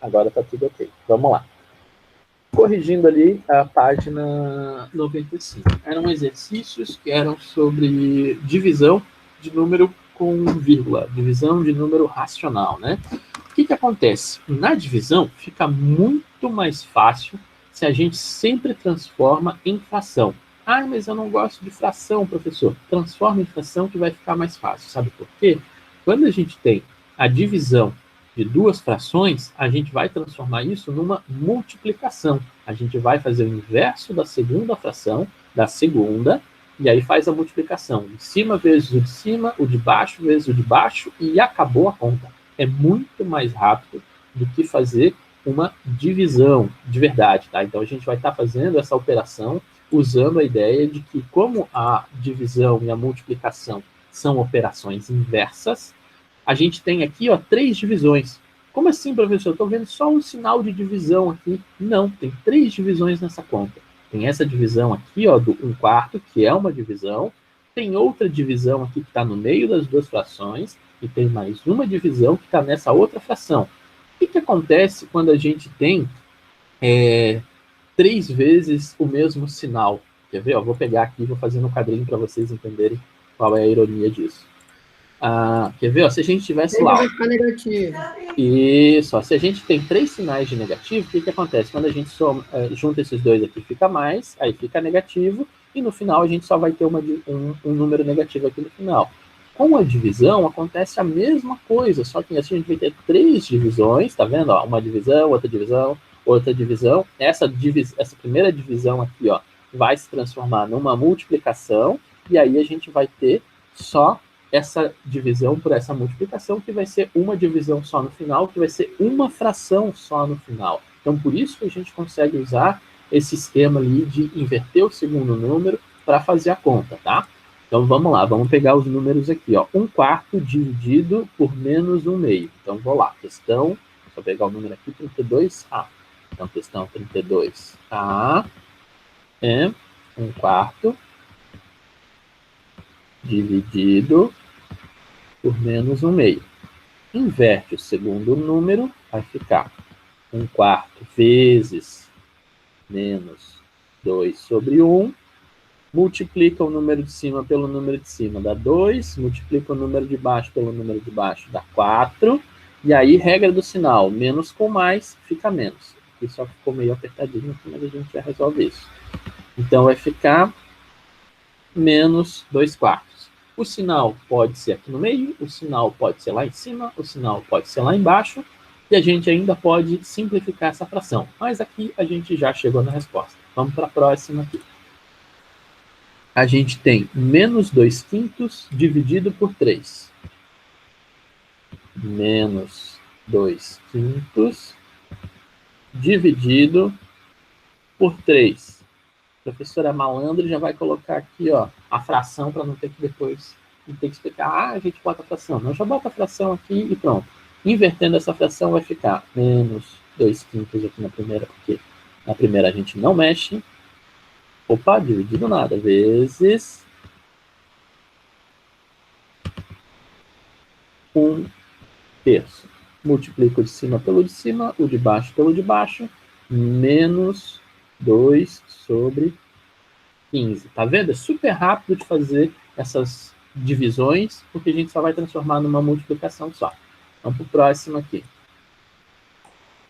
Agora está tudo ok. Vamos lá. Corrigindo ali a página 95. Eram exercícios que eram sobre divisão de número com vírgula, divisão de número racional, né? O que acontece? Na divisão fica muito mais fácil se a gente sempre transforma em fração. Ah, mas eu não gosto de fração, professor. Transforma em fração que vai ficar mais fácil. Sabe por quê? Quando a gente tem a divisão de duas frações, a gente vai transformar isso numa multiplicação. A gente vai fazer o inverso da segunda fração, da segunda, e aí faz a multiplicação. De cima vezes o de cima, o de baixo vezes o de baixo, e acabou a conta. É muito mais rápido do que fazer uma divisão de verdade, tá? Então a gente vai estar fazendo essa operação usando a ideia de que, como a divisão e a multiplicação são operações inversas, a gente tem aqui, ó, 3 divisões. Como assim, professor? Eu estou vendo só um sinal de divisão aqui. Não, tem 3 divisões nessa conta. Tem essa divisão aqui, ó, do 1/4, que é uma divisão. Tem outra divisão aqui que está no meio das duas frações. E tem mais uma divisão que está nessa outra fração. O que acontece quando a gente tem 3 vezes o mesmo sinal? Quer ver? Ó, vou pegar aqui e vou fazer no quadrinho para vocês entenderem qual é a ironia disso. Quer ver? Ó, se a gente tivesse lá... Vai ficar negativo. Isso, ó, se a gente tem 3 sinais de negativo, o que acontece? Quando a gente junta esses dois aqui, fica mais, aí fica negativo, e no final a gente só vai ter um número negativo aqui no final. Com a divisão, acontece a mesma coisa, só que assim a gente vai ter 3 divisões, tá vendo? Ó, uma divisão, outra divisão, outra divisão. Essa primeira divisão aqui, ó, vai se transformar numa multiplicação, e aí a gente vai ter só essa divisão por essa multiplicação, que vai ser uma divisão só no final, que vai ser uma fração só no final. Então, por isso que a gente consegue usar esse esquema ali de inverter o segundo número para fazer a conta, tá? Então, vamos lá, vamos pegar os números aqui, ó. 1/4 dividido por menos 1/2. Então, vou lá, questão, vou pegar o número aqui, 32A. Então, questão 32A é 1/4 dividido por menos 1/2. Inverte o segundo número, vai ficar 1/4 vezes menos 2 sobre 1. Multiplica o número de cima pelo número de cima, dá 2. Multiplica o número de baixo pelo número de baixo, dá 4. E aí, regra do sinal, menos com mais, fica menos. Aqui só ficou meio apertadinho aqui, mas a gente já resolve isso. Então, vai ficar menos 2/4. O sinal pode ser aqui no meio, o sinal pode ser lá em cima, o sinal pode ser lá embaixo, e a gente ainda pode simplificar essa fração. Mas aqui a gente já chegou na resposta. Vamos para a próxima aqui. A gente tem menos 2/5 dividido por 3. Menos 2/5 dividido por 3. A professora malandra já vai colocar aqui, ó, a fração para não ter que depois ter que explicar, a gente bota a fração. Não, já bota a fração aqui e pronto. Invertendo essa fração vai ficar menos 2/5 aqui na primeira, porque na primeira a gente não mexe. Opa, dividido nada, vezes 1/3. Multiplico o de cima pelo de cima, o de baixo pelo de baixo, menos 2 sobre 15. Tá vendo? É super rápido de fazer essas divisões, porque a gente só vai transformar numa multiplicação só. Vamos para o próximo aqui.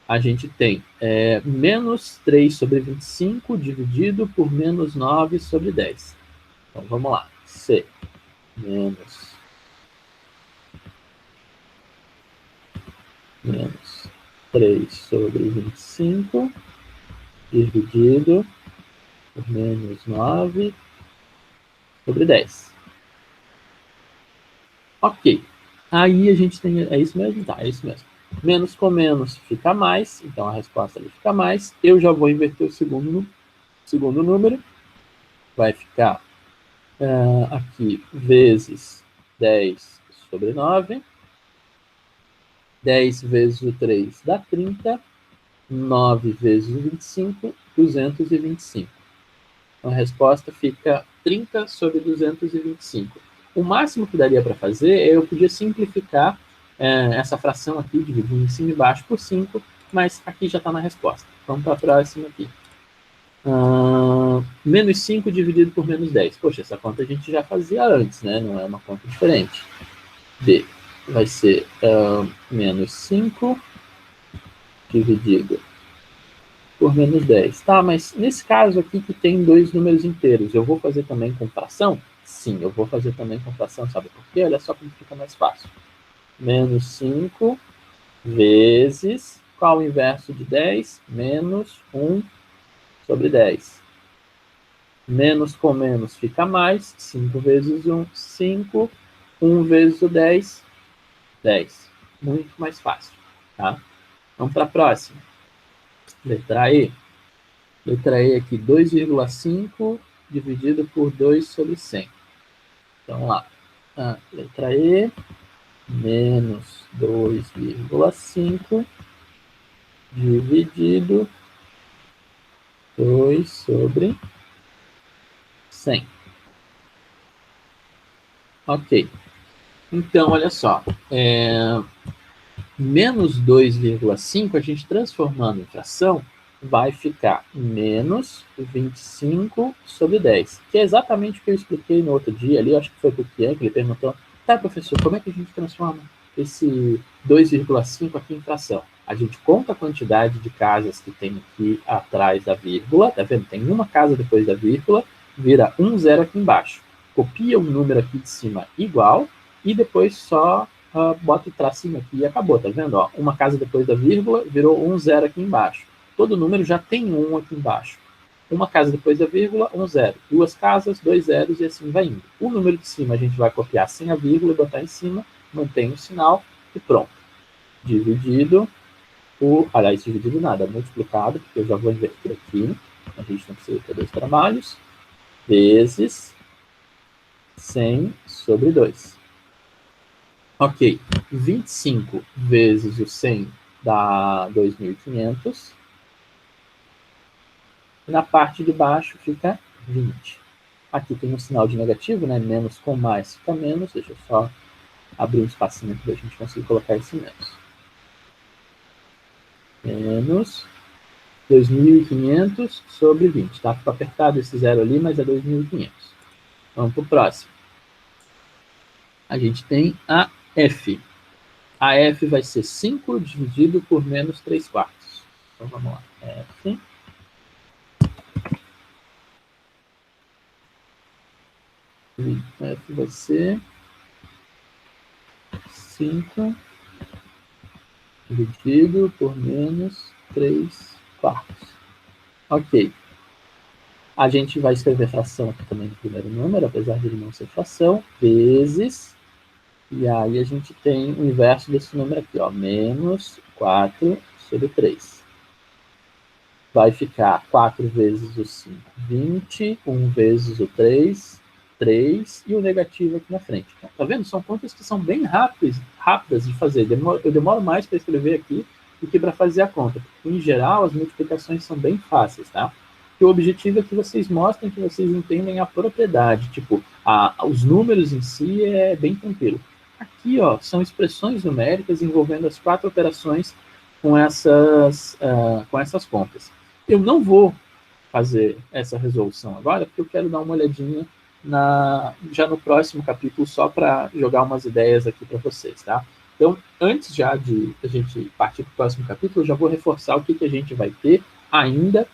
A gente tem menos 3 sobre 25 dividido por menos 9 sobre 10. Então, vamos lá. C. Menos 3 sobre 25 dividido por menos 9 sobre 10. Ok. Aí a gente tem... É isso mesmo? Tá, é isso mesmo. Menos com menos fica mais, então a resposta ali fica mais. Eu já vou inverter o segundo número. Vai ficar aqui vezes 10 sobre 9. 10 vezes o 3 dá 30. 9 vezes o 25, 225. Então a resposta fica 30 sobre 225. O máximo que daria para fazer é eu podia simplificar essa fração aqui, dividindo em cima e embaixo por 5, mas aqui já está na resposta. Vamos para a próxima aqui. Menos 5 dividido por menos 10. Poxa, essa conta a gente já fazia antes, né? Não é uma conta diferente. D vai ser menos 5 dividido por menos 10. Tá, mas nesse caso aqui que tem dois números inteiros, eu vou fazer também com fração? Sim, eu vou fazer também com fração, sabe por quê? Olha só como fica mais fácil. Menos 5 vezes, qual o inverso de 10? Menos 1 sobre 10. Menos com menos fica mais, 5 vezes 1, 5. 1 vezes o 10, 10. Muito mais fácil, tá? Vamos para a próxima. Letra E. Letra E aqui, 2,5 dividido por 2 sobre 100. Então, lá. Letra E, menos 2,5 dividido 2 sobre 100. Ok. Então, olha só. Menos 2,5, a gente transformando em fração, vai ficar menos 25 sobre 10, que é exatamente o que eu expliquei no outro dia ali, acho que foi para o Kian, que ele perguntou, tá, professor, como é que a gente transforma esse 2,5 aqui em fração? A gente conta a quantidade de casas que tem aqui atrás da vírgula, tá vendo? Tem uma casa depois da vírgula, vira 1 zero aqui embaixo. Copia o número aqui de cima igual, e depois só bota o tracinho aqui e acabou, tá vendo? Ó, uma casa depois da vírgula virou 1 zero aqui embaixo. Todo número já tem 1 aqui embaixo. Uma casa depois da vírgula, 1 zero. Duas casas, 2 zeros e assim vai indo. O número de cima a gente vai copiar sem a vírgula e botar em cima, mantém o sinal e pronto. Dividido aliás, dividido nada, multiplicado, porque eu já vou inverter aqui, a gente não precisa ter dois trabalhos, vezes 100 sobre 2. Ok, 25 vezes o 100 dá 2.500. E na parte de baixo fica 20. Aqui tem um sinal de negativo, né? Menos com mais fica menos. Deixa eu só abrir um espacinho aqui para a gente conseguir colocar esse menos. Menos 2.500 sobre 20. Tá? Ficou apertado esse zero ali, mas é 2.500. Vamos para o próximo. A gente tem a F. A F vai ser 5 dividido por menos 3 quartos. Então, vamos lá. F. F vai ser 5 dividido por menos 3 quartos. Ok. A gente vai escrever fração aqui também no primeiro número, apesar de ele não ser fração, vezes, e aí a gente tem o inverso desse número aqui, ó, menos 4 sobre 3. Vai ficar 4 vezes o 5, 20, 1 vezes o 3, 3, e o negativo aqui na frente. Então, tá vendo? São contas que são bem rápidas de fazer. Eu demoro mais para escrever aqui do que para fazer a conta. Porque, em geral, as multiplicações são bem fáceis, tá? E o objetivo é que vocês mostrem que vocês entendem a propriedade. Tipo, os números em si é bem tranquilo. Aqui, ó, são expressões numéricas envolvendo as 4 operações com essas contas. Eu não vou fazer essa resolução agora, porque eu quero dar uma olhadinha já no próximo capítulo, só para jogar umas ideias aqui para vocês, tá? Então, antes já de a gente partir para o próximo capítulo, eu já vou reforçar o que a gente vai ter ainda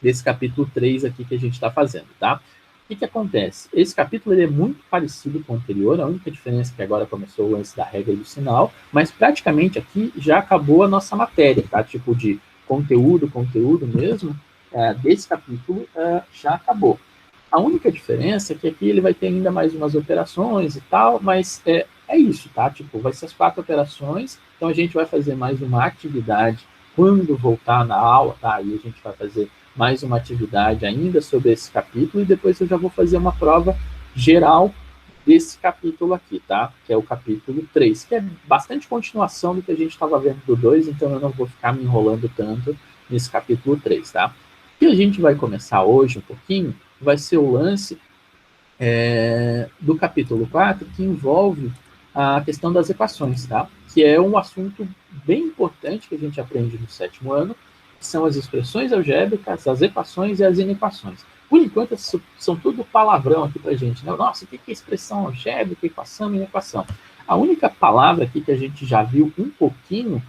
desse capítulo 3 aqui que a gente está fazendo, tá? O que acontece? Esse capítulo ele é muito parecido com o anterior, a única diferença é que agora começou o lance da regra do sinal, mas praticamente aqui já acabou a nossa matéria, tá? Tipo de conteúdo mesmo, desse capítulo já acabou. A única diferença é que aqui ele vai ter ainda mais umas operações e tal, mas é isso, tá? Tipo, vai ser as 4 operações, então a gente vai fazer mais uma atividade quando voltar na aula, tá? Aí a gente vai fazer mais uma atividade ainda sobre esse capítulo e depois eu já vou fazer uma prova geral desse capítulo aqui, tá? Que é o capítulo 3, que é bastante continuação do que a gente estava vendo do 2, então eu não vou ficar me enrolando tanto nesse capítulo 3, tá? O que a gente vai começar hoje um pouquinho vai ser o lance do capítulo 4, que envolve a questão das equações, tá? que é um assunto bem importante que a gente aprende no 7º ano, que são as expressões algébricas, as equações e as inequações. Por enquanto, são tudo palavrão aqui para a gente, né? Nossa, o que é expressão algébrica, equação e inequação? A única palavra aqui que a gente já viu um pouquinho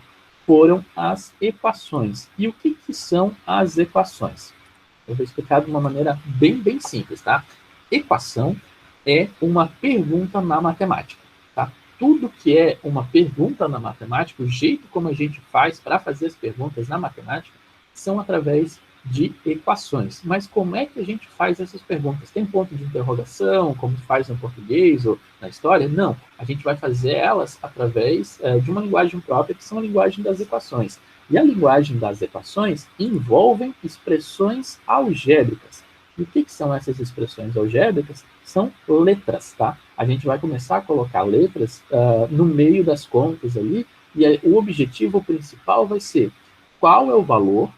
foram as equações. E o que são as equações? Eu vou explicar de uma maneira bem simples, tá? Equação é uma pergunta na matemática, tá? Tudo que é uma pergunta na matemática, o jeito como a gente faz para fazer as perguntas na matemática, são através de equações. Mas como é que a gente faz essas perguntas? Tem ponto de interrogação, como faz no português ou na história? Não. A gente vai fazer elas através de uma linguagem própria, que são a linguagem das equações. E a linguagem das equações envolve expressões algébricas. E o que são essas expressões algébricas? São letras, tá? A gente vai começar a colocar letras no meio das contas ali, e o objetivo principal vai ser qual é o valor,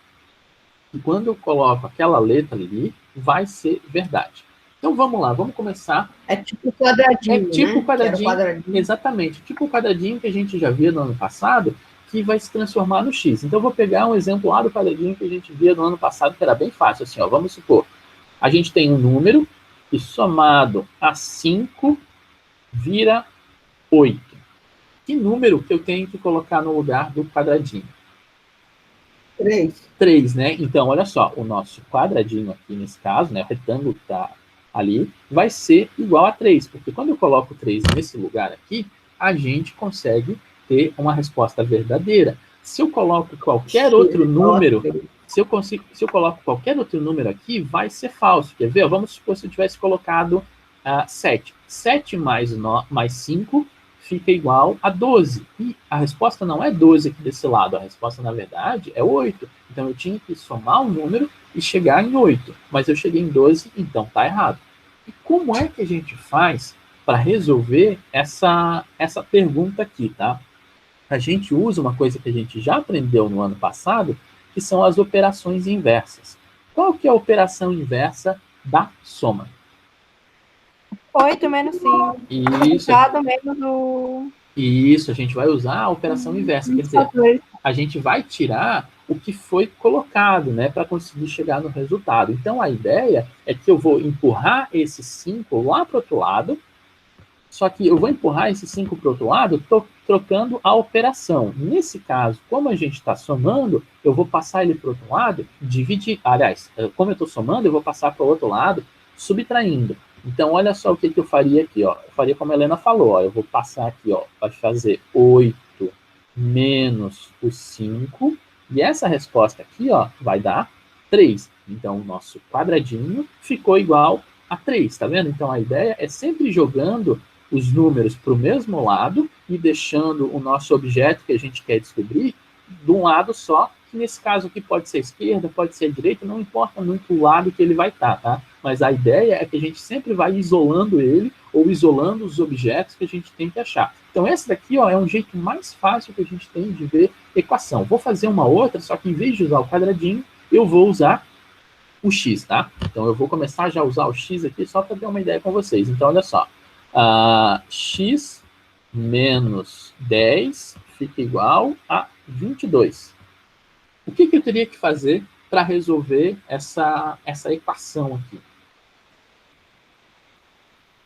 e quando eu coloco aquela letra ali, vai ser verdade. Então vamos lá, vamos começar. É tipo quadradinho, É tipo né? quadradinho, exatamente. Tipo o quadradinho que a gente já via no ano passado, que vai se transformar no X. Então eu vou pegar um exemplo lá do quadradinho que a gente via no ano passado, que era bem fácil. Assim, ó, vamos supor, a gente tem um número que somado a 5 vira 8. Que número que eu tenho que colocar no lugar do quadradinho? 3. 3, né? Então, olha só, o nosso quadradinho aqui, nesse caso, né, o retângulo que está ali, vai ser igual a 3, porque quando eu coloco 3 nesse lugar aqui, a gente consegue ter uma resposta verdadeira. Se eu coloco qualquer outro número, se eu coloco qualquer outro número aqui, vai ser falso. Quer ver? Vamos supor se eu tivesse colocado 7. 7 mais 5 fica igual a 12. E a resposta não é 12 aqui desse lado, a resposta, na verdade, é 8. Então, eu tinha que somar um número e chegar em 8. Mas eu cheguei em 12, então está errado. E como é que a gente faz para resolver essa pergunta aqui, tá? A gente usa uma coisa que a gente já aprendeu no ano passado, que são as operações inversas. Qual que é a operação inversa da soma? 8 menos 5. Isso. Menos o... Isso, a gente vai usar a operação inversa. Quer dizer, a gente vai tirar o que foi colocado, né, para conseguir chegar no resultado. Então, a ideia é que eu vou empurrar esse 5 lá para o outro lado, só que eu vou empurrar esse 5 para o outro lado trocando a operação. Nesse caso, como a gente está somando, eu vou passar ele para o outro lado, dividir. Aliás, como eu estou somando, eu vou passar para o outro lado, subtraindo. Então, olha só o que eu faria aqui, ó. Eu faria como a Helena falou, ó. Eu vou passar aqui, ó, vai fazer 8 menos o 5, e essa resposta aqui, ó, vai dar 3. Então, o nosso quadradinho ficou igual a 3, tá vendo? Então, a ideia é sempre jogando os números para o mesmo lado e deixando o nosso objeto que a gente quer descobrir de um lado só, que nesse caso aqui pode ser a esquerda, pode ser a direita, não importa muito o lado que ele vai estar, tá? Mas a ideia é que a gente sempre vai isolando ele ou isolando os objetos que a gente tem que achar. Então, esse daqui, ó, é um jeito mais fácil que a gente tem de ver equação. Vou fazer uma outra, só que em vez de usar o quadradinho, eu vou usar o x, tá? Então, eu vou começar já a usar o x aqui só para ter uma ideia com vocês. Então, olha só. X menos 10 fica igual a 22. O que eu teria que fazer para resolver essa equação aqui?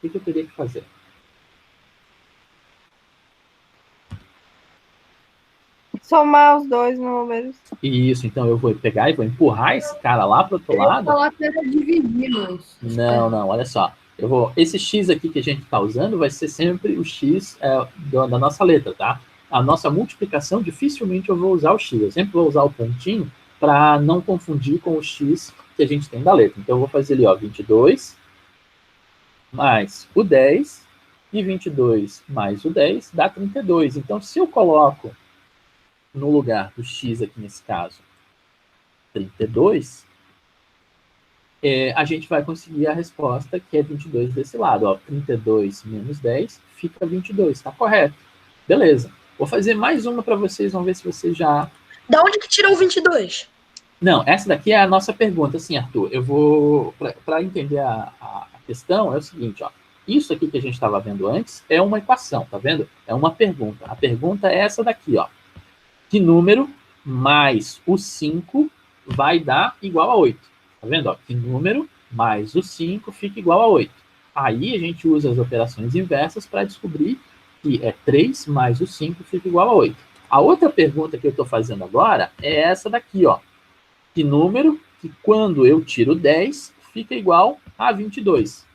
O que eu teria que fazer? Somar os dois números. Isso, então eu vou pegar e vou empurrar esse cara lá para o outro lado. Eu falar que era dividir, mas... Não, olha só. Esse x aqui que a gente está usando vai ser sempre o x da nossa letra, tá? A nossa multiplicação, dificilmente eu vou usar o x. Eu sempre vou usar o pontinho para não confundir com o x que a gente tem da letra. Então, eu vou fazer ali, ó, 22 mais o 10, e 22 mais o 10 dá 32. Então, se eu coloco no lugar do x aqui nesse caso 32, a gente vai conseguir a resposta que é 22 desse lado. Ó, 32 menos 10 fica 22, está correto. Beleza. Vou fazer mais uma para vocês, vamos ver se vocês já... Da onde que tirou o 22? Não, essa daqui é a nossa pergunta, assim, Arthur. Eu vou... Para entender a questão, é o seguinte, ó. isso aqui que a gente estava vendo antes é uma equação, tá vendo? É uma pergunta. A pergunta é essa daqui, ó. Que número mais o 5 vai dar igual a 8? Tá vendo? Ó? Que número mais o 5 fica igual a 8. Aí a gente usa as operações inversas para descobrir que é 3 mais o 5 fica igual a 8. A outra pergunta que eu estou fazendo agora é essa daqui, ó. Que número que quando eu tiro 10 fica igual a 22?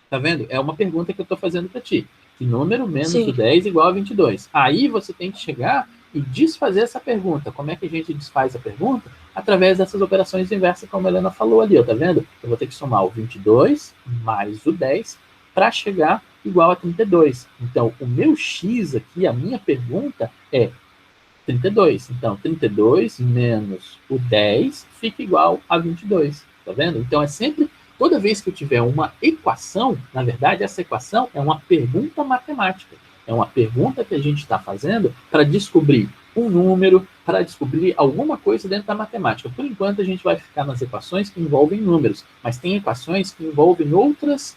Tá vendo? É uma pergunta que eu estou fazendo para ti. Que número menos Sim. o 10 igual a 22? Aí você tem que chegar e desfazer essa pergunta. Como é que a gente desfaz a pergunta? Através dessas operações inversas, como a Helena falou ali, ó, tá vendo? Eu vou ter que somar o 22 mais o 10 para chegar igual a 32. Então, o meu x aqui, a minha pergunta é 32. Então, 32 menos o 10 fica igual a 22. Tá vendo? Então, é sempre, toda vez que eu tiver uma equação, na verdade, essa equação é uma pergunta matemática. É uma pergunta que a gente está fazendo para descobrir um número, para descobrir alguma coisa dentro da matemática. Por enquanto, a gente vai ficar nas equações que envolvem números, mas tem equações que envolvem outras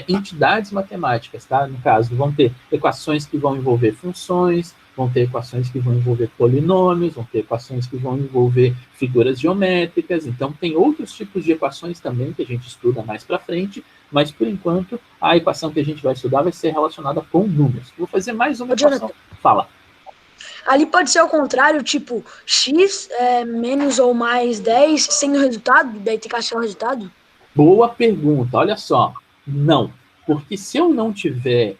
entidades matemáticas, tá? No caso, vão ter equações que vão envolver funções, vão ter equações que vão envolver polinômios, vão ter equações que vão envolver figuras geométricas. Então, tem outros tipos de equações também que a gente estuda mais para frente, mas, por enquanto, a equação que a gente vai estudar vai ser relacionada com números. Vou fazer mais uma equação. Fala. Ali pode ser ao contrário, tipo, x menos ou mais 10 sendo o resultado, daí tem que achar o resultado? Boa pergunta, olha só. Não, porque se eu não tiver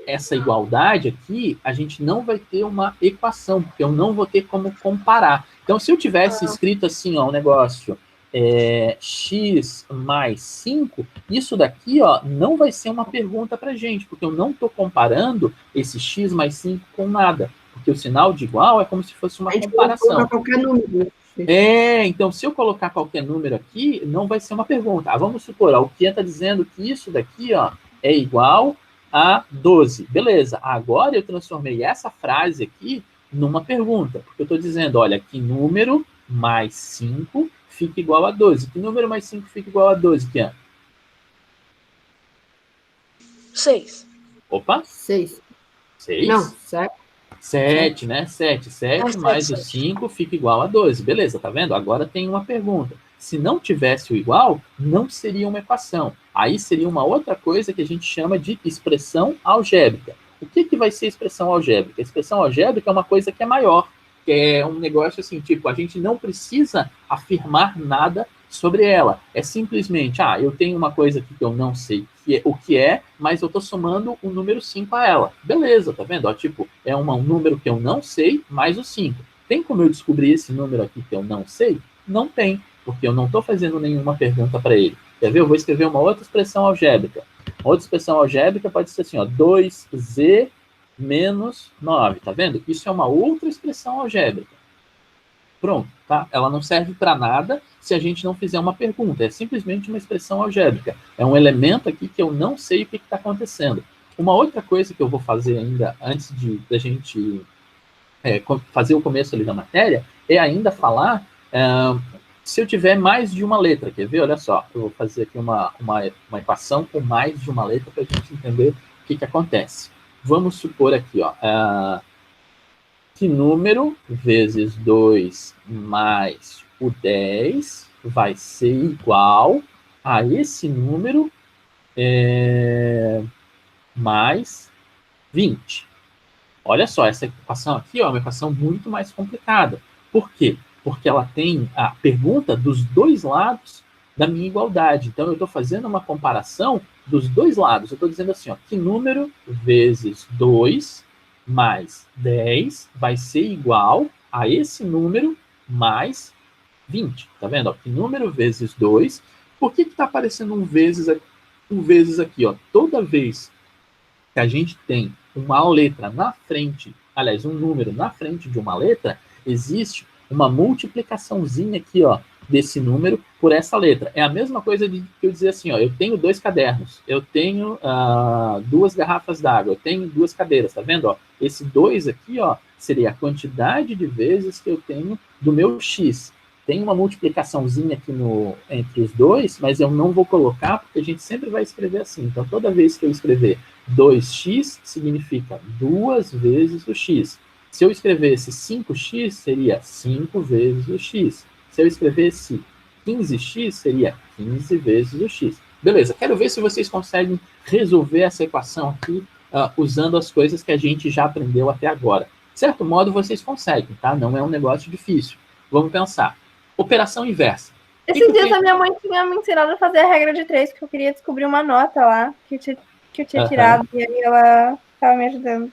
essa igualdade aqui, a gente não vai ter uma equação, porque eu não vou ter como comparar. Então, se eu tivesse escrito assim, ó, um negócio, x mais 5, isso daqui, ó, não vai ser uma pergunta para gente, porque eu não estou comparando esse x mais 5 com nada, porque o sinal de igual é como se fosse uma comparação. Qualquer número. Então, se eu colocar qualquer número aqui, não vai ser uma pergunta. Vamos supor, ó, o Kian está dizendo que isso daqui, ó, é igual a 12. Beleza, agora eu transformei essa frase aqui numa pergunta, porque eu estou dizendo, olha, que número mais 5 fica igual a 12. Que número mais 5 fica igual a 12, Kian? 6. Opa. 6. 6? Não, 7. 7, né? 7. 7 mais o 5 fica igual a 12. Beleza, tá vendo? Agora tem uma pergunta. Se não tivesse o igual, não seria uma equação. Aí seria uma outra coisa que a gente chama de expressão algébrica. O que vai ser expressão algébrica? A expressão algébrica é uma coisa que é maior, que é um negócio assim, tipo, a gente não precisa afirmar nada sobre ela. É simplesmente, eu tenho uma coisa aqui que eu não sei o que é, mas eu estou somando o número 5 a ela. Beleza, tá vendo? Ó, tipo, é um número que eu não sei, mais o 5. Tem como eu descobrir esse número aqui que eu não sei? Não tem, porque eu não estou fazendo nenhuma pergunta para ele. Quer ver? Eu vou escrever uma outra expressão algébrica. Outra expressão algébrica pode ser assim, ó, 2z menos 9, tá vendo? Isso é uma outra expressão algébrica. Pronto, tá? Ela não serve para nada se a gente não fizer uma pergunta. É simplesmente uma expressão algébrica. É um elemento aqui que eu não sei o que está acontecendo. Uma outra coisa que eu vou fazer ainda, antes da gente fazer o começo ali da matéria, é ainda falar se eu tiver mais de uma letra. Quer ver? Olha só, eu vou fazer aqui uma equação com mais de uma letra para a gente entender o que acontece. Vamos supor aqui, ó, que número vezes 2 mais o 10 vai ser igual a esse número mais 20. Olha só, essa equação aqui é uma equação muito mais complicada. Por quê? Porque ela tem a pergunta dos dois lados da minha igualdade. Então, eu estou fazendo uma comparação dos dois lados. Eu estou dizendo assim, ó, que número vezes 2 mais 10 vai ser igual a esse número mais 20. Tá vendo? Ó, que número vezes 2. Por que está aparecendo um vezes aqui? Ó? Toda vez que a gente tem uma letra na frente, aliás, um número na frente de uma letra, existe uma multiplicaçãozinha aqui, ó, desse número por essa letra. É a mesma coisa de eu dizer assim, ó, eu tenho 2 cadernos, eu tenho 2 garrafas d'água, eu tenho 2 cadeiras, tá vendo? Ó? Esse 2 aqui, ó, seria a quantidade de vezes que eu tenho do meu x. tem uma multiplicaçãozinha aqui entre os dois, mas eu não vou colocar, porque a gente sempre vai escrever assim. Então, toda vez que eu escrever 2x, significa 2 vezes o x. Se eu escrevesse 5x, seria 5 vezes o x. Se eu escrevesse 15x, seria 15 vezes o x. Beleza, quero ver se vocês conseguem resolver essa equação aqui usando as coisas que a gente já aprendeu até agora. De certo modo, vocês conseguem, tá? Não é um negócio difícil. Vamos pensar. Operação inversa. Esses dias a minha mãe tinha me ensinado a fazer a regra de 3, porque eu queria descobrir uma nota lá que eu tinha tirado, e aí ela estava me ajudando.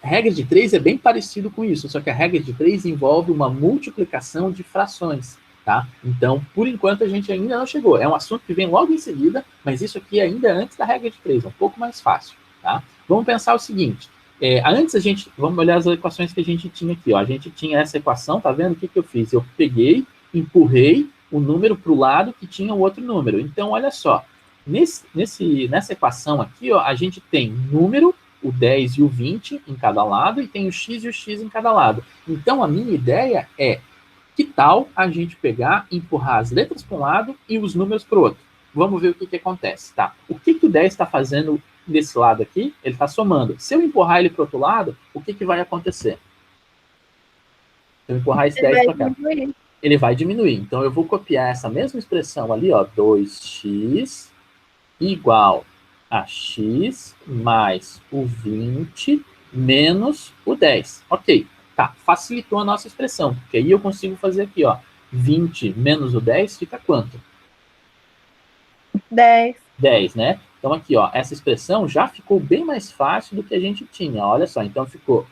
Regra de 3 é bem parecido com isso, só que a regra de 3 envolve uma multiplicação de frações, tá? Então, por enquanto, a gente ainda não chegou. É um assunto que vem logo em seguida, mas isso aqui ainda é antes da regra de 3, é um pouco mais fácil, tá? Vamos pensar o seguinte. Vamos olhar as equações que a gente tinha aqui, ó. A gente tinha essa equação, tá vendo? O que eu fiz? Eu peguei, empurrei o número para o lado que tinha o outro número. Então, olha só. Nessa equação aqui, ó, a gente tem número, o 10 e o 20 em cada lado, e tem o x e o x em cada lado. Então, a minha ideia é, que tal a gente pegar, empurrar as letras para um lado e os números para o outro? Vamos ver o que acontece, tá? O que o 10 está fazendo desse lado aqui? Ele está somando. Se eu empurrar ele para o outro lado, o que vai acontecer? Se eu empurrar esse 10 para cá, ele vai diminuir. Então, eu vou copiar essa mesma expressão ali, ó, 2x igual a x mais o 20 menos o 10. Ok, tá, facilitou a nossa expressão, porque aí eu consigo fazer aqui, ó, 20 menos o 10 fica quanto? 10. 10, né? Então aqui, ó, essa expressão já ficou bem mais fácil do que a gente tinha, olha só, então ficou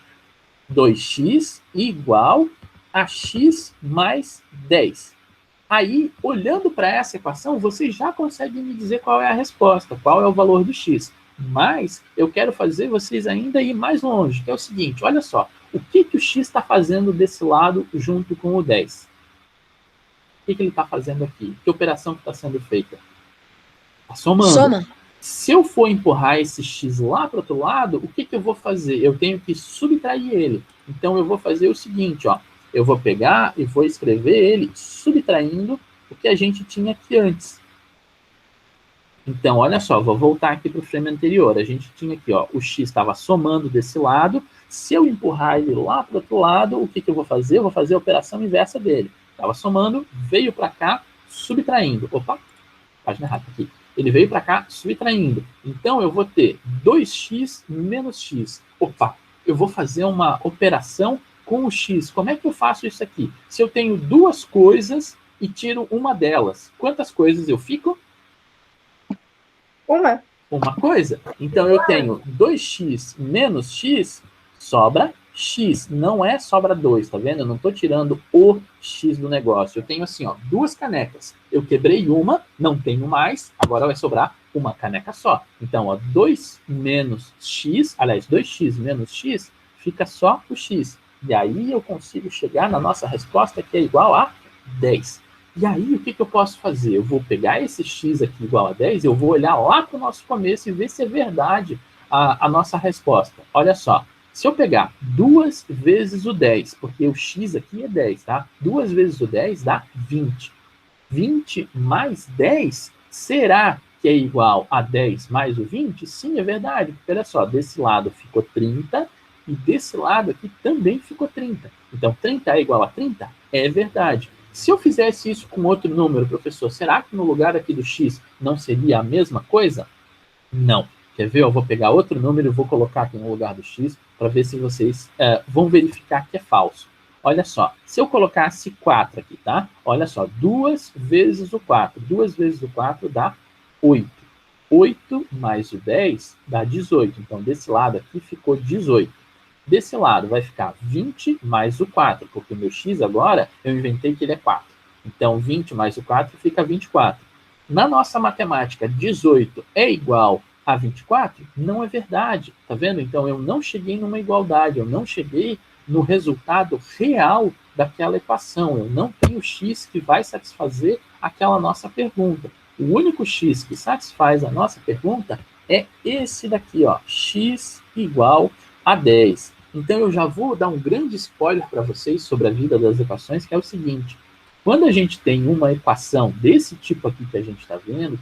2x igual a x mais 10. Aí, olhando para essa equação, vocês já conseguem me dizer qual é a resposta, qual é o valor do x. Mas eu quero fazer vocês ainda ir mais longe, que é o seguinte, olha só, o que o x está fazendo desse lado junto com o 10? O que ele está fazendo aqui? Que operação que está sendo feita? Está somando. Soma. Se eu for empurrar esse x lá para o outro lado, o que eu vou fazer? Eu tenho que subtrair ele. Então, eu vou fazer o seguinte, ó. Eu vou pegar e vou escrever ele subtraindo o que a gente tinha aqui antes. Então, olha só, vou voltar aqui para o frame anterior. A gente tinha aqui, ó, o x estava somando desse lado. Se eu empurrar ele lá para o outro lado, o que eu vou fazer? Eu vou fazer a operação inversa dele. Estava somando, veio para cá, subtraindo. Opa, página errada aqui. Ele veio para cá, subtraindo. Então, eu vou ter 2x menos x. Opa, eu vou fazer uma operação com o x. Como é que eu faço isso aqui? Se eu tenho duas coisas e tiro uma delas, quantas coisas eu fico? Uma coisa. Então, eu tenho 2x menos x, sobra x. Não é sobra 2, tá vendo? Eu não estou tirando o x do negócio. Eu tenho assim, ó, duas canecas. Eu quebrei uma, não tenho mais, agora vai sobrar uma caneca só. Então, ó, 2 menos x, aliás, 2x menos x, fica só o x. E aí eu consigo chegar na nossa resposta, que é igual a 10. E aí, o que eu posso fazer? Eu vou pegar esse x aqui igual a 10, eu vou olhar lá para o nosso começo e ver se é verdade a nossa resposta. Olha só, se eu pegar 2 vezes o 10, porque o x aqui é 10, tá? 2 vezes o 10 dá 20. 20 mais 10, será que é igual a 10 mais o 20? Sim, é verdade, porque olha só, desse lado ficou 30, e desse lado aqui também ficou 30. Então, 30 é igual a 30? É verdade. Se eu fizesse isso com outro número, professor, será que no lugar aqui do x não seria a mesma coisa? Não. Quer ver? Eu vou pegar outro número e vou colocar aqui no lugar do x para ver se vocês vão verificar que é falso. Olha só, se eu colocasse 4 aqui, tá? Olha só, 2 vezes o 4. 2 vezes o 4 dá 8. 8 mais o 10 dá 18. Então, desse lado aqui ficou 18. Desse lado vai ficar 20 mais o 4, porque o meu x agora, eu inventei que ele é 4. Então, 20 mais o 4 fica 24. Na nossa matemática, 18 é igual a 24? Não é verdade, tá vendo? Então, eu não cheguei numa igualdade, eu não cheguei no resultado real daquela equação. Eu não tenho x que vai satisfazer aquela nossa pergunta. O único x que satisfaz a nossa pergunta é esse daqui, ó, x igual a 10. Então eu já vou dar um grande spoiler para vocês sobre a vida das equações, que é o seguinte: quando a gente tem uma equação desse tipo aqui que a gente está vendo,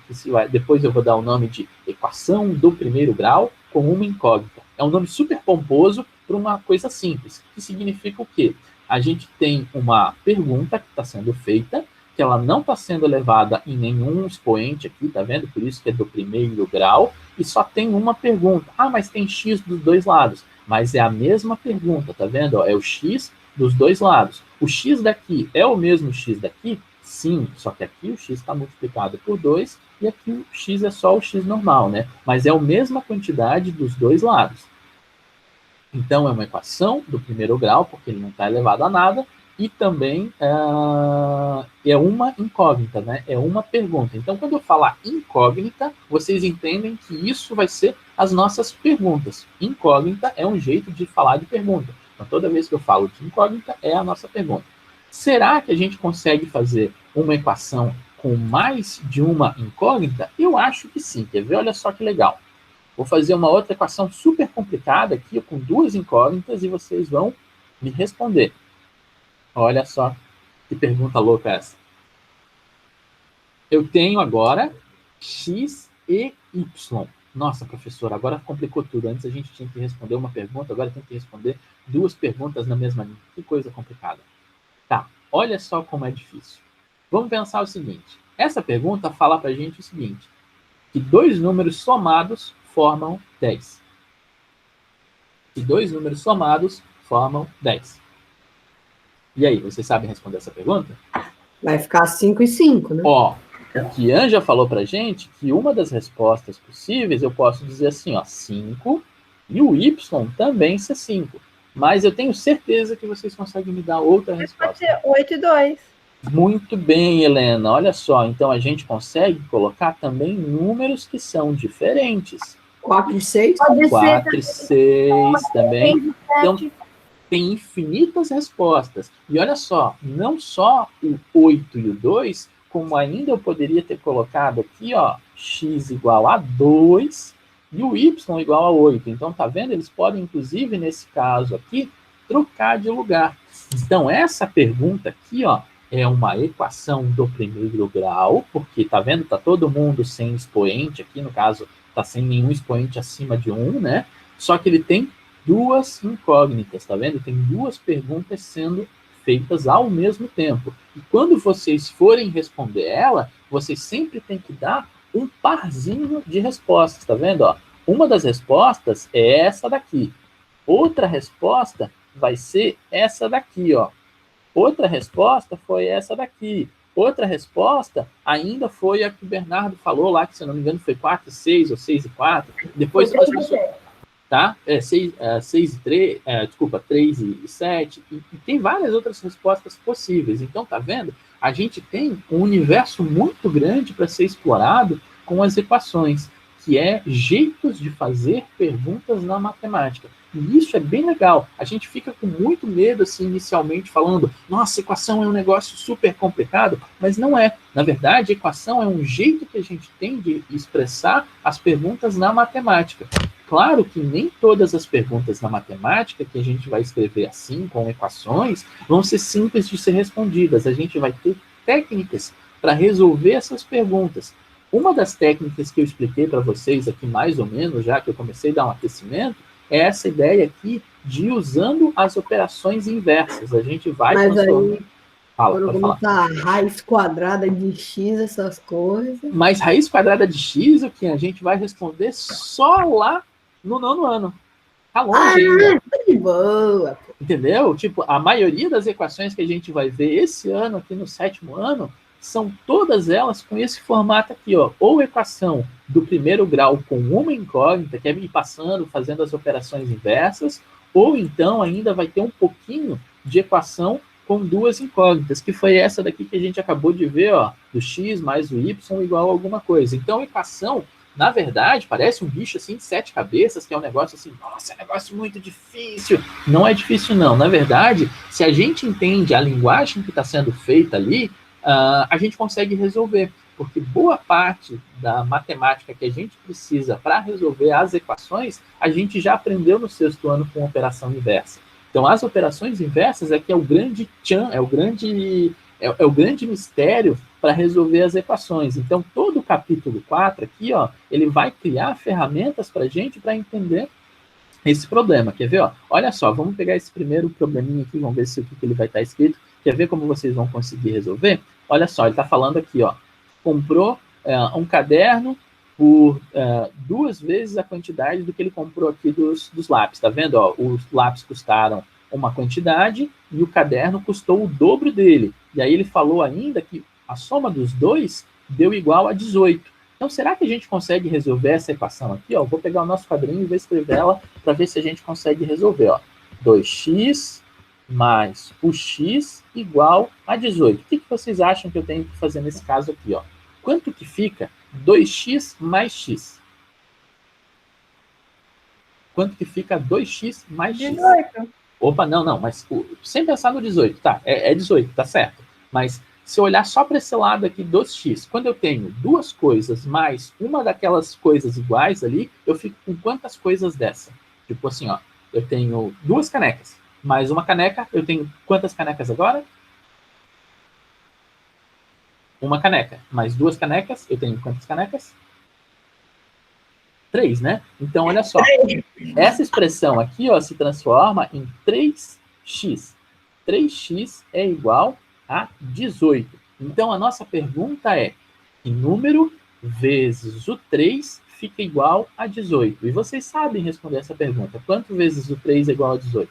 depois eu vou dar o nome de equação do primeiro grau com uma incógnita. É um nome super pomposo para uma coisa simples, que significa o quê? A gente tem uma pergunta que está sendo feita, que ela não está sendo levada em nenhum expoente aqui, tá vendo? Por isso que é do primeiro grau, e só tem uma pergunta. Ah, mas tem x dos dois lados. Mas é a mesma pergunta, tá vendo? É o x dos dois lados. O x daqui é o mesmo x daqui? Sim, só que aqui o x está multiplicado por 2 e aqui o x é só o x normal, né? Mas é a mesma quantidade dos dois lados. Então, é uma equação do primeiro grau, porque ele não está elevado a nada, e também é uma incógnita, né? É uma pergunta. Então, quando eu falar incógnita, vocês entendem que isso vai ser as nossas perguntas. Incógnita é um jeito de falar de pergunta. Então, toda vez que eu falo de incógnita, é a nossa pergunta. Será que a gente consegue fazer uma equação com mais de uma incógnita? Eu acho que sim. Quer ver? Olha só que legal. Vou fazer uma outra equação super complicada aqui, com duas incógnitas, e vocês vão me responder. Olha só que pergunta louca essa. Eu tenho agora x e y. Nossa, professor, agora complicou tudo. Antes a gente tinha que responder uma pergunta, agora tem que responder duas perguntas na mesma linha. Que coisa complicada. Tá, olha só como é difícil. Vamos pensar o seguinte. Essa pergunta fala pra gente o seguinte, que dois números somados formam 10. Que dois números somados formam 10. E aí, vocês sabem responder essa pergunta? Vai ficar 5 e 5, né? Ó, o Kian já falou pra gente que uma das respostas possíveis, eu posso dizer assim, ó, 5, e o y também ser 5. Mas eu tenho certeza que vocês conseguem me dar outra resposta. Pode ser 8 e 2. Muito bem, Helena. Olha só, então a gente consegue colocar também números que são diferentes. 4 e 6? Pode 4 e 6 também. Então, 7. tem infinitas respostas. E olha só, não só o 8 e o 2, como ainda eu poderia ter colocado aqui, ó, x igual a 2 e o y igual a 8. Então, tá vendo? Eles podem, inclusive, nesse caso aqui, trocar de lugar. Então, essa pergunta aqui, ó, é uma equação do primeiro grau, porque, tá vendo? Tá todo mundo sem expoente aqui, no caso, tá sem nenhum expoente acima de 1, né? Só que ele tem duas incógnitas, tá vendo? Tem duas perguntas sendo feitas ao mesmo tempo. E quando vocês forem responder ela, vocês sempre têm que dar um parzinho de respostas, tá vendo? Ó, uma das respostas é essa daqui. Outra resposta vai ser essa daqui, ó. Outra resposta foi essa daqui. Outra resposta ainda foi a que o Bernardo falou lá, que se eu não me engano foi 4 e 6 ou 6 e 4. Depois as pessoas... Tá? 6 e 3, desculpa, 3 e 7, e tem várias outras respostas possíveis. Então, tá vendo? A gente tem um universo muito grande para ser explorado com as equações, que é jeitos de fazer perguntas na matemática. E isso é bem legal. A gente fica com muito medo, assim, inicialmente, falando, nossa, equação é um negócio super complicado, mas não é. Na verdade, equação é um jeito que a gente tem de expressar as perguntas na matemática. Claro que nem todas as perguntas na matemática que a gente vai escrever assim, com equações, vão ser simples de ser respondidas. A gente vai ter técnicas para resolver essas perguntas. Uma das técnicas que eu expliquei para vocês aqui, mais ou menos, já que eu comecei a dar um aquecimento, é essa ideia aqui de ir usando as operações inversas. A gente vai... Mas aí, quando botar raiz quadrada de x, essas coisas... Mas raiz quadrada de x, o que a gente vai responder só lá no 9º ano. Tá longe ainda. De boa. Entendeu? Tipo, a maioria das equações que a gente vai ver esse ano, aqui no 7º ano, são todas elas com esse formato aqui, ó. Ou equação do primeiro grau com uma incógnita, que é ir passando, fazendo as operações inversas, ou então ainda vai ter um pouquinho de equação com duas incógnitas, que foi essa daqui que a gente acabou de ver, ó, do x mais o y igual a alguma coisa. Então, equação, na verdade, parece um bicho assim de 7 cabeças, que é um negócio assim, nossa, é um negócio muito difícil. Não é difícil, não. Na verdade, se a gente entende a linguagem que está sendo feita ali, a gente consegue resolver. Porque boa parte da matemática que a gente precisa para resolver as equações, a gente já aprendeu no sexto ano com operação inversa. Então, as operações inversas é que é o grande tchan, é o grande mistério para resolver as equações. Então, todo o capítulo 4 aqui, ó, ele vai criar ferramentas para a gente para entender esse problema. Quer ver? Ó? Olha só, vamos pegar esse primeiro probleminha aqui, vamos ver se o que ele vai estar escrito. Quer ver como vocês vão conseguir resolver? Olha só, ele está falando aqui, ó, comprou um caderno por 2 vezes a quantidade do que ele comprou aqui dos lápis. Tá vendo? Ó, os lápis custaram uma quantidade e o caderno custou o dobro dele. E aí ele falou ainda que a soma dos dois deu igual a 18. Então, será que a gente consegue resolver essa equação aqui? Ó? Vou pegar o nosso quadrinho e vou escrever ela para ver se a gente consegue resolver. Ó. 2x mais o x igual a 18. O que vocês acham que eu tenho que fazer nesse caso aqui? Ó? Quanto que fica 2x mais x? Quanto que fica 2x mais x? 18. Opa, não, mas sem pensar no 18, tá? É 18, tá certo. Mas se eu olhar só para esse lado aqui dos x, quando eu tenho 2 coisas mais uma daquelas coisas iguais ali, eu fico com quantas coisas dessa? Tipo assim, ó, eu tenho 2 canecas, mais uma caneca, eu tenho quantas canecas agora? Uma caneca, mais 2 canecas, eu tenho quantas canecas? 3, né? Então, olha só, essa expressão aqui, ó, se transforma em 3x. 3x é igual a 18. Então, a nossa pergunta é, que número vezes o 3 fica igual a 18? E vocês sabem responder essa pergunta. Quanto vezes o 3 é igual a 18?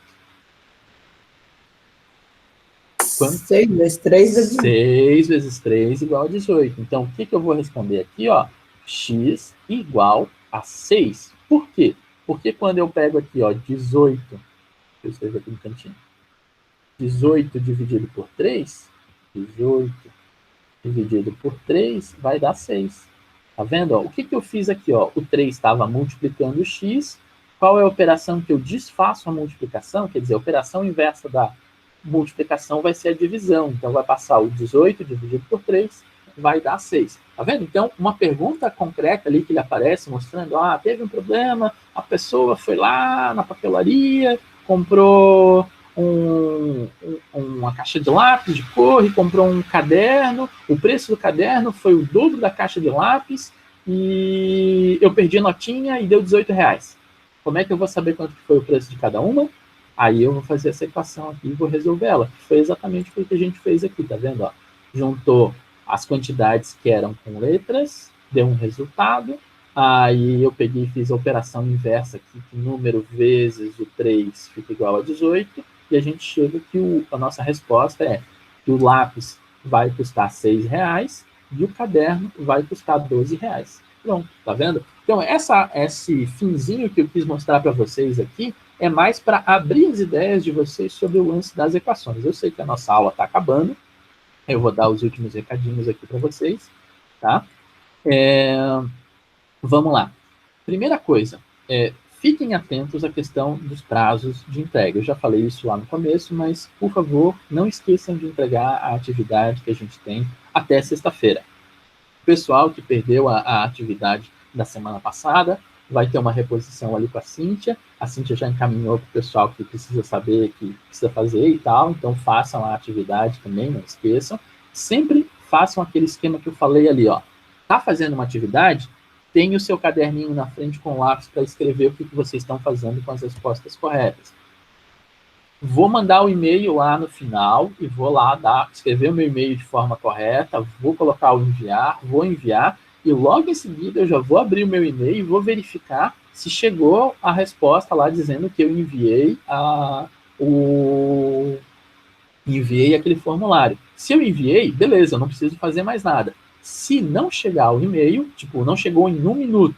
Quanto? 6 vezes 3 é 18. 6 vezes 3 igual a 18. Então, o que eu vou responder aqui? Ó, x igual a 6. Por quê? Porque quando eu pego aqui, ó, 18, deixa eu escrever aqui no cantinho, 18 dividido por 3, 18 dividido por 3 vai dar 6. Tá vendo? Ó, o que eu fiz aqui? Ó? O 3 estava multiplicando o x. Qual é a operação que eu desfaço a multiplicação? Quer dizer, a operação inversa da multiplicação vai ser a divisão. Então, vai passar o 18 dividido por 3, vai dar 6. Tá vendo? Então, uma pergunta concreta ali que lhe aparece, mostrando, teve um problema, a pessoa foi lá na papelaria, comprou uma caixa de lápis de cor e comprou um caderno, o preço do caderno foi o dobro da caixa de lápis e eu perdi a notinha e deu R$18. Como é que eu vou saber quanto foi o preço de cada uma? Aí eu vou fazer essa equação aqui e vou resolver ela. Foi exatamente o que a gente fez aqui, tá vendo? Ó? Juntou as quantidades que eram com letras, deu um resultado, aí eu peguei e fiz a operação inversa aqui, que número vezes o 3 fica igual a 18, e a gente chega que a nossa resposta é que o lápis vai custar R$6 e o caderno vai custar R$12. Pronto, tá vendo? Então, esse finzinho que eu quis mostrar para vocês aqui é mais para abrir as ideias de vocês sobre o lance das equações. Eu sei que a nossa aula está acabando, eu vou dar os últimos recadinhos aqui para vocês, tá? Vamos lá. Primeira coisa, fiquem atentos à questão dos prazos de entrega. Eu já falei isso lá no começo, mas, por favor, não esqueçam de entregar a atividade que a gente tem até sexta-feira. O pessoal que perdeu a atividade da semana passada vai ter uma reposição ali com a Cíntia já encaminhou para o pessoal que precisa saber, que precisa fazer e tal, então façam a atividade também, não esqueçam. Sempre façam aquele esquema que eu falei ali, ó. Tá fazendo uma atividade? Tem o seu caderninho na frente com lápis para escrever o que vocês estão fazendo com as respostas corretas. Vou mandar o e-mail lá no final e vou lá escrever o meu e-mail de forma correta, vou colocar o enviar, vou enviar e logo em seguida eu já vou abrir o meu e-mail e vou verificar se chegou a resposta lá dizendo que eu enviei aquele formulário. Se eu enviei, beleza, eu não preciso fazer mais nada. Se não chegar o e-mail, tipo, não chegou em 1 minuto,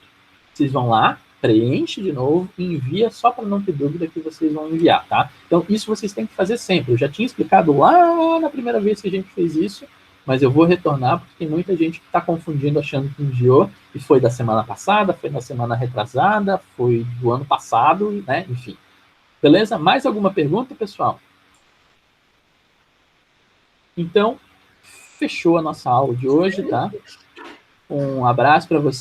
vocês vão lá, preenche de novo e envia só para não ter dúvida que vocês vão enviar, tá? Então, isso vocês têm que fazer sempre. Eu já tinha explicado lá na primeira vez que a gente fez isso, mas eu vou retornar porque tem muita gente que está confundindo, achando que enviou e foi da semana passada, foi na semana retrasada, foi do ano passado, né? Enfim. Beleza? Mais alguma pergunta, pessoal? Então, fechou a nossa aula de hoje, tá? Um abraço para você.